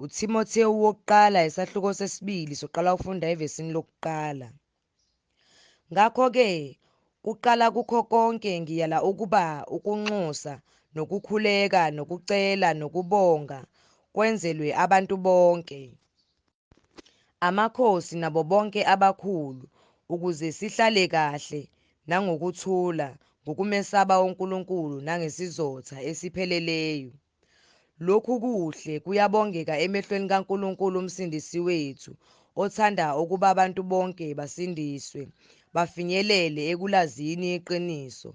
uTimotheo wokuqala isahluko sesibili soqala ufunda evesini lokuqala. Ngakho-ke kuqala kukho konke ngiyala ukuba ukunxusa nokukhuleka nokucela nokubonga kwenzelwe abantu bonke, amakhosi nabo bonke abakhulu, ukuze sihlale kahle nangokuthula ngokumesaba uNkulunkulu nangesizotha esipheleleyo. Lokhu kuhle kuyabongeka emehlweni kaNkulunkulu uMsindisi wethu, othanda ukuba abantu bonke basindiswe bafinyelele ekulazini iqiniso,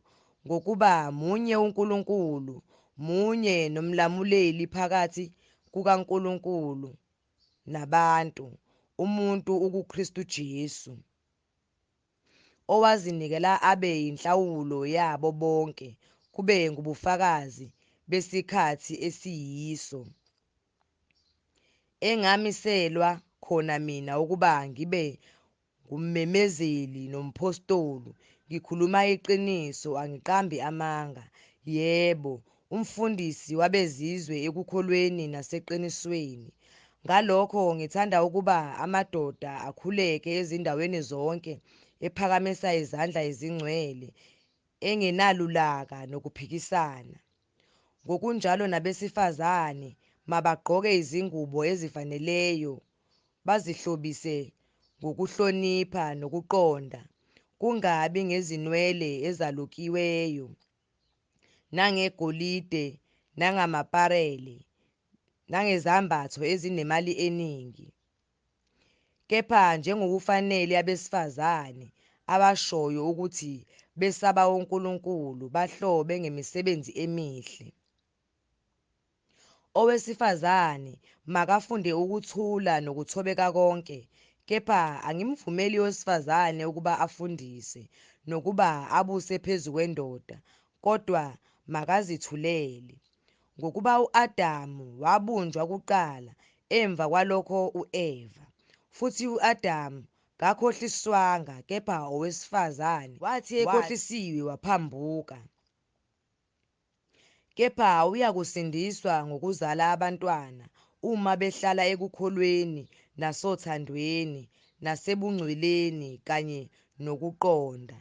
ngokuba munye uNkulunkulu, munye nomlamuleli phakathi kukaNkulunkulu nabantu, umuntu uKristu Jesu, owazinikela abe yinhlawulo yabo bonke, kube ngubufakazi besikhathi esiyiso, engamiselwa khona mina ukuba ngibe ngummemezeli nomphostoli, ngikhuluma iqiniso, angiqambi amanga, yebo, umfundisi wabezizwe ekukholweni naseqinisweni. Ngalokho ngithanda ukuba amadoda akhuleke ezindaweni zonke, ephakamisa izandla ezingcwele, engenalulaka nokuphikisana. Ngokunjalo nabesifazane mabagqoke izingubo ezifaneleyo, bazihlobise ngokuhlonipha nokuqonda, kungabi ngezinwele ezalukiweyo, nangegolide, nangamaparele, nangezambatho ezinemali eningi, kepha njengokufanele abesifazane abashoyo ukuthi besaba uNkulunkulu bahlobe ngemisebenzi emihle. Owesifazane makafunde ukuthula nokuthobeka konke, kepha angimvumeli owesifazane ukuba afundise nokuba abuse phezu kwendoda, kodwa makazithulele. Ngokuba u-Adamu wabunjwa kuqala, emva kwalokho u-Eva, futhi u-Adamu kakhohliswanga, kepha owesifazane wathi ekhohlisiwe waphambuka. Kepha uyakusindiswa ngokuzala abantwana uma behlala ekukholweni nasothandweni nasebungcweleni kanye nokuqonda.